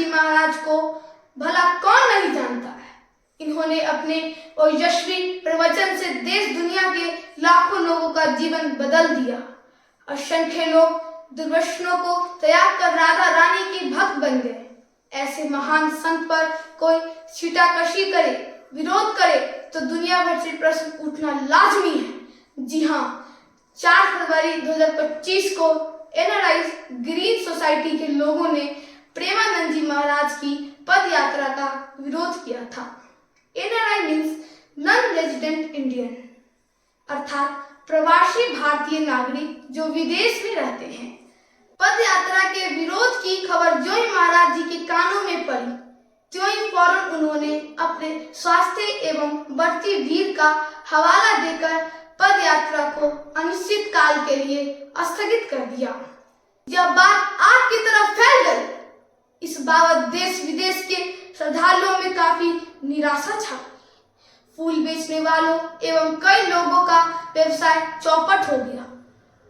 जी महाराज को भला कौन नहीं जानता है। इन्होंने अपने ओजस्वी प्रवचन से देश दुनिया के लाखों लोगों का जीवन बदल दिया। असंख्य लोग दुर्व्यसनों को त्याग कर राधा रानी के भक्त बन गए। ऐसे महान संत पर कोई छीटाकशी करे, विरोध करे तो दुनिया भर से प्रश्न उठना लाजमी है। जी हाँ, 4 फरवरी 2025 को एनआरआई ग्रीन सोसाइटी के लोगों ने प्रेमानंद जी महाराज की पद यात्रा का विरोध किया था। NRI means non resident Indian, अर्थात प्रवासी भारतीय नागरिक जो विदेश में रहते हैं। पद यात्रा के विरोध की खबर जो ही महाराज जी के कानों में पड़ी, त्यों ही फौरन उन्होंने अपने स्वास्थ्य एवं बढ़ती भीड़ का हवाला देकर पद यात्रा को अनिश्चित काल के लिए स्थगित कर दिया। जब बात आग की तरफ फैल गई, इस बाबत देश विदेश के श्रद्धालुओं में काफी निराशा छा गई। फूल बेचने वालों एवं कई लोगों का व्यवसाय चौपट हो गया।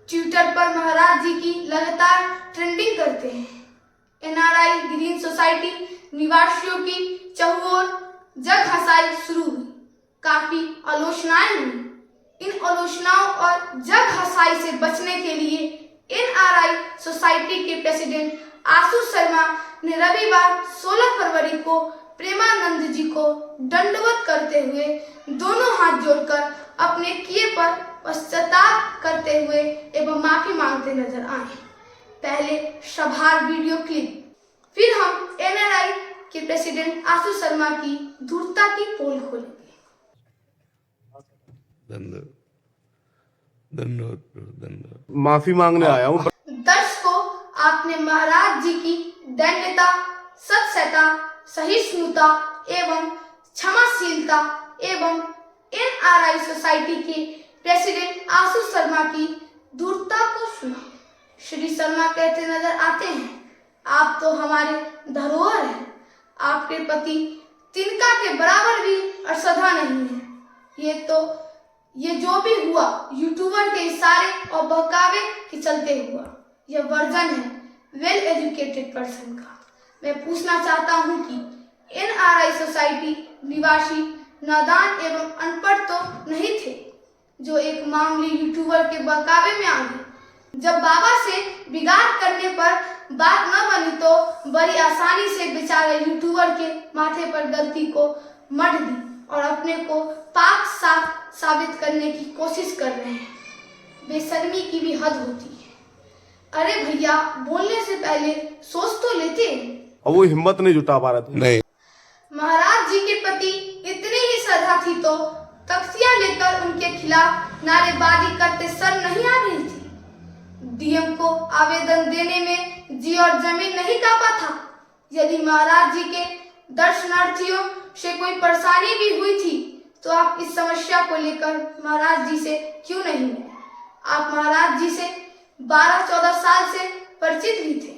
ट्विटर पर महाराज जी की लगातार ट्रेंडिंग करते हैं। एनआरआई ग्रीन सोसाइटी निवासियों की चहुओर जग हंसाई शुरू हुई। काफी आलोचनाएं हुई। इन आलोचनाओं और जग हंसाई से बचने के लिए एनआरआई सोसाइटी के प्रेसिडेंट आशु शर्मा ने रविवार 16 फरवरी को प्रेमानंद जी को दंडवत करते हुए दोनों हाथ जोड़कर अपने किए पर पश्चाताप करते हुए एवं माफी मांगते नजर आए। पहले सभार वीडियो क्लिप, फिर हम एनआरआई के प्रेसिडेंट आशु शर्मा की धूर्तता की पोल खोलेंगे। धन्यवाद। माफी मांगने आया हूँ। दर्शकों, आपने महाराज जी की दंडता, सत्सता, सहिष्णुता एवं क्षमाशीलता एवं एनआरआई सोसाइटी के प्रेसिडेंट आशु शर्मा की धूर्तता को सुना। श्री शर्मा कहते नजर आते हैं, आप तो हमारे धरोहर हैं। आपके प्रति तिनका के बराबर भी श्रद्धा नहीं है। ये जो भी हुआ यूट्यूबर के इशारे और बहकावे के चलते हुआ। यह वर्जन है वेल एजुकेटेड पर्सन का। मैं पूछना चाहता हूं कि एनआरआई सोसाइटी निवासी नादान एवं अनपढ़ तो नहीं थे जो एक मामूली यूट्यूबर के बहकावे में आ गए। जब बाबा से बिगाड़ करने पर बात न बनी तो बड़ी आसानी से बेचारे यूट्यूबर के माथे पर गलती को मढ़ दी और अपने को पाक साफ साबित करने की कोशिश कर रहे हैं। बेशर्मी की भी हद होती है। अरे भैया, बोलने से पहले सोच तो लेते। और वो हिम्मत नहीं जुटा पा रहे थे। नहीं, महाराज जी के प्रति इतनी ही श्रद्धा थी तो तख्तियां लेकर उनके खिलाफ नारेबाजी करते शर्म नहीं आ रही थी। डीएम को आवेदन देने में जी और जमीन नहीं कांपा था। यदि महाराज जी के दर्शनार्थियों से कोई परेशानी भी हुई थी तो आप इस समस्या को लेकर महाराज जी से क्यों नहीं मिले? आप महाराज जी से 12-14 साल से परिचित भी थे।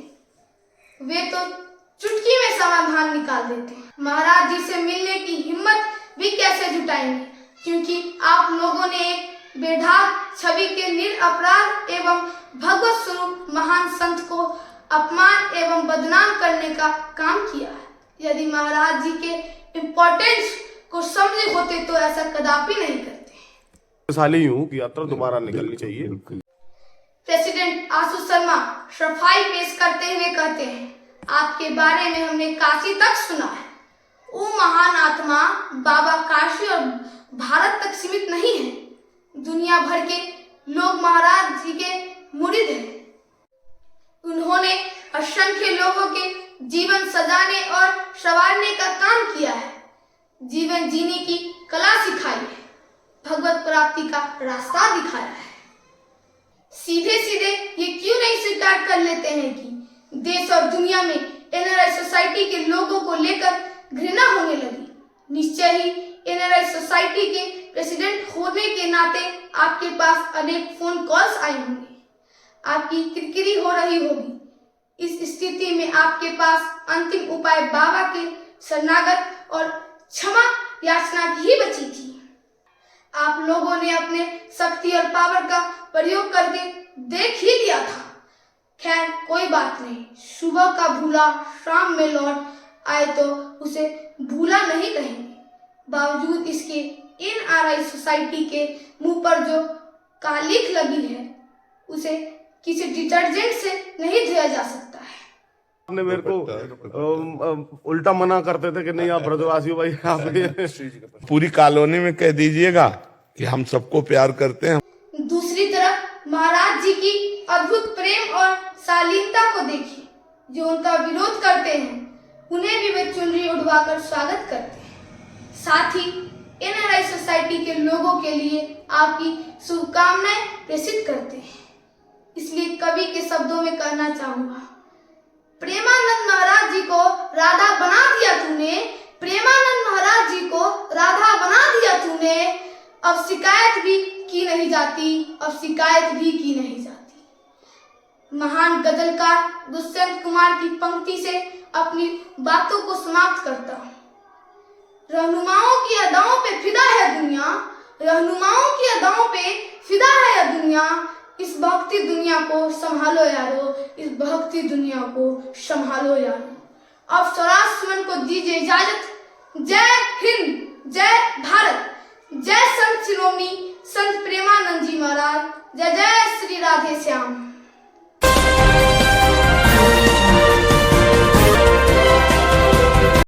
वे तो चुटकी में समाधान निकाल देते हैं। महाराज जी से मिलने की हिम्मत भी कैसे जुटाएंगे, क्योंकि आप लोगों ने एक बेढाग छवि के निरपराध एवं भगवत स्वरूप महान संत को अपमान एवं बदनाम करने का काम किया है। यदि महाराज जी के इम्पोर्टेंस को समझे होते तो ऐसा कदापि नहीं करते। साली हूँ कि यात्रा दोबारा निकलनी चाहिए। प्रेसिडेंट आशु शर्मा सफाई पेश करते हुए कहते हैं, आपके बारे में हमने काशी तक सुना है। वो महान आत्मा बाबा काशी और भारत तक सीमित नहीं है। दुनिया भर के लोग महाराज जी के मुरीद हैं। उन्होंने असंख्य लोगों के जीवन सजाने और संवारने का काम किया है। जीवन जीने की कला सिखाई है। भगवत प्राप्ति का रास्ता दिखाया है। सीधे सीधे ये क्यों नहीं स्वीकार कर लेते हैं कि देश और दुनिया में एनआरआई सोसाइटी के लोगों को लेकर घृणा होने लगी। निश्चय ही एनआरआई सोसाइटी के प्रेसिडेंट होने के नाते आपके पास अनेक फोन कॉल्स आए होंगे। आपकी किरकिरी हो रही होगी। इस स्थिति में आपके पास अंतिम उपाय बाबा के शरणागत और क्षमा याचना की ही बची थी। आप लोगों ने अपने शक्ति और पावर का प्रयोग करके देख ही लिया था। खैर कोई बात नहीं, सुबह का भूला शाम में लौट आए तो उसे भूला नहीं कहेंगे। बावजूद इसके NRI सोसाइटी के मुंह पर जो कालिख लगी है उसे किसी डिटर्जेंट से नहीं धोया जा सकता है। आपने मेरे को उल्टा मना करते थे कि नहीं आप ब्रजवासी हो भाई, आप पूरी कॉलोनी में कह दीजिएगा कि हम सबको प्यार करते हैं। दूसरी तरफ महाराज जी की अद्भुत प्रेम और शालीनता को देखिए। जो उनका विरोध करते हैं उन्हें भी वे चुनरी उड़वाकर स्वागत करते हैं। साथ ही NRI सोसाइटी के लोगों के लिए आपकी शुभकामनाएं प्रेषित करते हैं। इसलिए कवि के शब्दों में कहना चाहूंगा, प्रेमानंद महाराज जी को राधा बना दिया तूने, प्रेमानंद महाराज जी को राधा बना दिया तूने। अब शिकायत भी की नहीं जाती, अब शिकायत भी की नहीं जाती। महान गजलकार दुष्यंत कुमार की पंक्ति से अपनी बातों को समाप्त करता हूँ। रहनुमाओं की अदाओं पे फिदा है दुनिया, रहनुमाओं की अदाओं पे फिदा है यह दुनिया। इस भक्ति दुनिया को संभालो यारो, इस भक्ति दुनिया को संभालो यारो। अब स्वराज सुमन को दीजिए इजाजत। जय हिंद, जय भारत, जय संत शिरोमणि संत प्रेमानंद जी महाराज, जय जय श्री राधे श्याम।